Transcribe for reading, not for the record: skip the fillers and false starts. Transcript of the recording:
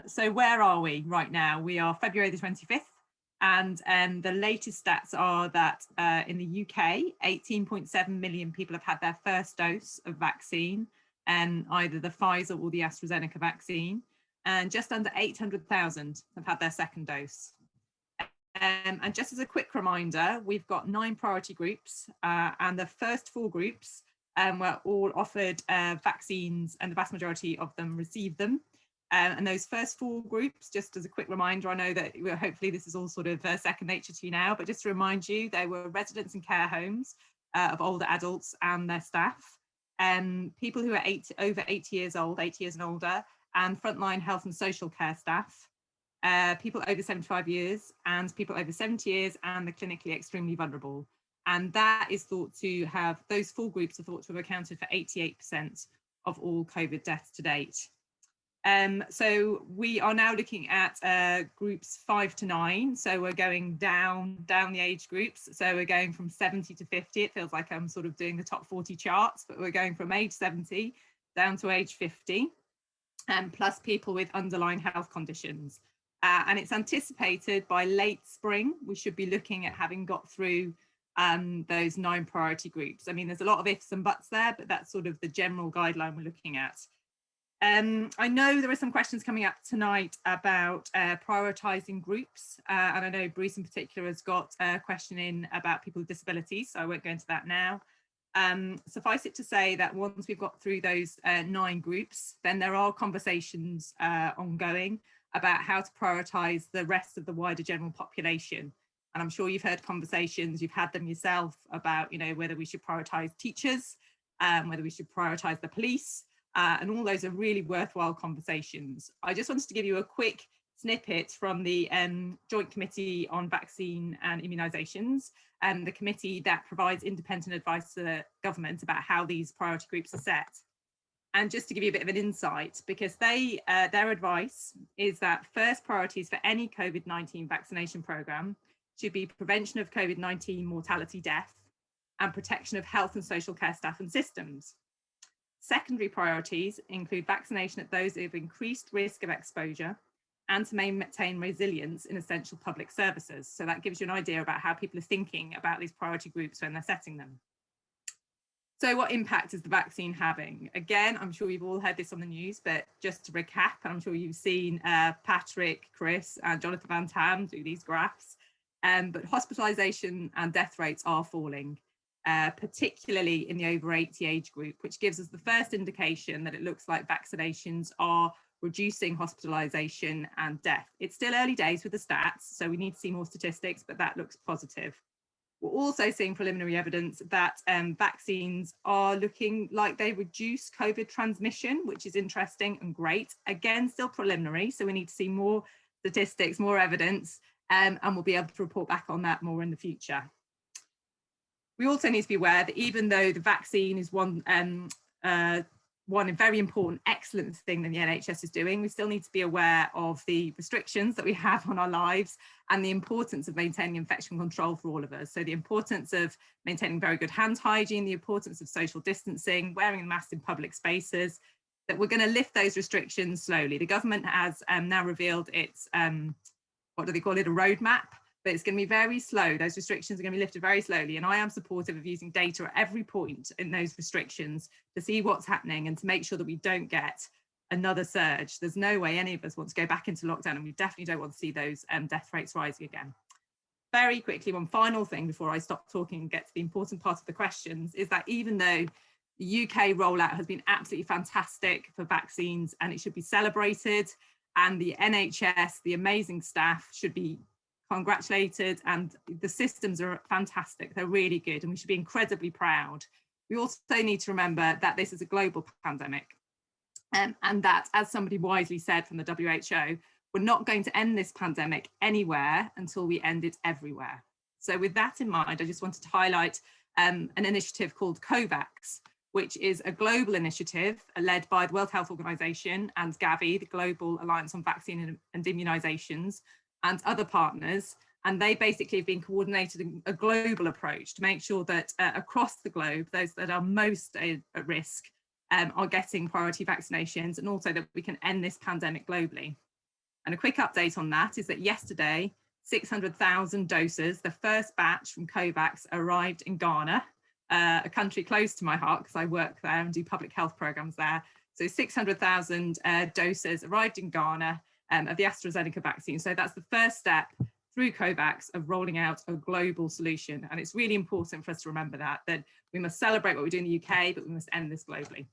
So where are we right now? We are February the 25th, and the latest stats are that in the UK, 18.7 million people have had their first dose of vaccine, and either the Pfizer or the AstraZeneca vaccine, and just under 800,000 have had their second dose. And just as a quick reminder, we've got 9 priority groups, and the first 4 groups were all offered vaccines, and the vast majority of them received them. And those first 4 groups, just as a quick reminder, I know that hopefully this is all sort of second nature to you now, but just to remind you, they were residents and care homes of older adults and their staff, people who are over 80 years old, 80 years and older, and frontline health and social care staff, people over 75 years and people over 70 years, and the clinically extremely vulnerable. And that is thought to have, those 4 groups are thought to have accounted for 88% of all COVID deaths to date. So we are now looking at groups 5 to 9. So we're going down the age groups. So we're going from 70 to 50. It feels like I'm sort of doing the top 40 charts, but we're going from age 70 down to age 50, plus people with underlying health conditions. And it's anticipated by late spring, we should be looking at having got through those 9 priority groups. I mean, there's a lot of ifs and buts there, but that's sort of the general guideline we're looking at. I know there are some questions coming up tonight about prioritising groups, and I know Bruce in particular has got a question in about people with disabilities, so I won't go into that now. Suffice it to say that once we've got through those 9 groups, then there are conversations ongoing about how to prioritise the rest of the wider general population. And I'm sure you've heard conversations, you've had them yourself about, whether we should prioritise teachers, whether we should prioritise the police, and all those are really worthwhile conversations. I just wanted to give you a quick snippet from the Joint Committee on Vaccine and Immunisations, and the committee that provides independent advice to the government about how these priority groups are set. And just to give you a bit of an insight, because their advice is that first priorities for any COVID-19 vaccination programme should be prevention of COVID-19 mortality death and protection of health and social care staff and systems. Secondary priorities include vaccination at those who have increased risk of exposure and to maintain resilience in essential public services. So that gives you an idea about how people are thinking about these priority groups when they're setting them. So what impact is the vaccine having? Again, I'm sure you've all heard this on the news, but just to recap, and I'm sure you've seen Patrick, Chris, and Jonathan Van Tam do these graphs, but hospitalisation and death rates are falling, particularly in the over 80 age group, which gives us the first indication that it looks like vaccinations are reducing hospitalisation and death. It's still early days with the stats, so we need to see more statistics, but that looks positive. We're also seeing preliminary evidence that vaccines are looking like they reduce COVID transmission, which is interesting and great. Again, still preliminary, so we need to see more statistics, more evidence, and we'll be able to report back on that more in the future. We also need to be aware that even though the vaccine is one very important, excellent thing that the NHS is doing, we still need to be aware of the restrictions that we have on our lives and the importance of maintaining infection control for all of us. So the importance of maintaining very good hand hygiene, the importance of social distancing, wearing masks in public spaces, that we're going to lift those restrictions slowly. The government has now revealed its, what do they call it, a roadmap, but it's going to be very slow. Those restrictions are going to be lifted very slowly. And I am supportive of using data at every point in those restrictions to see what's happening and to make sure that we don't get another surge. There's no way any of us want to go back into lockdown, and we definitely don't want to see those death rates rising again. Very quickly, one final thing before I stop talking and get to the important part of the questions is that even though the UK rollout has been absolutely fantastic for vaccines and it should be celebrated, and the NHS, the amazing staff, should be congratulated, and the systems are fantastic, they're really good, and we should be incredibly proud. We also need to remember that this is a global pandemic, and that, as somebody wisely said from the WHO, we're not going to end this pandemic anywhere until we end it everywhere. So with that in mind, I just wanted to highlight an initiative called COVAX, which is a global initiative led by the World Health Organization and Gavi, the Global Alliance on Vaccine and Immunizations, and other partners. And they basically have been coordinating a global approach to make sure that across the globe, those that are most at risk are getting priority vaccinations, and also that we can end this pandemic globally. And a quick update on that is that yesterday, 600,000 doses, the first batch from COVAX, arrived in Ghana, a country close to my heart because I work there and do public health programs there. So 600,000 doses arrived in Ghana of the AstraZeneca vaccine. So that's the first step through COVAX of rolling out a global solution. And it's really important for us to remember that we must celebrate what we do in the UK, but we must end this globally.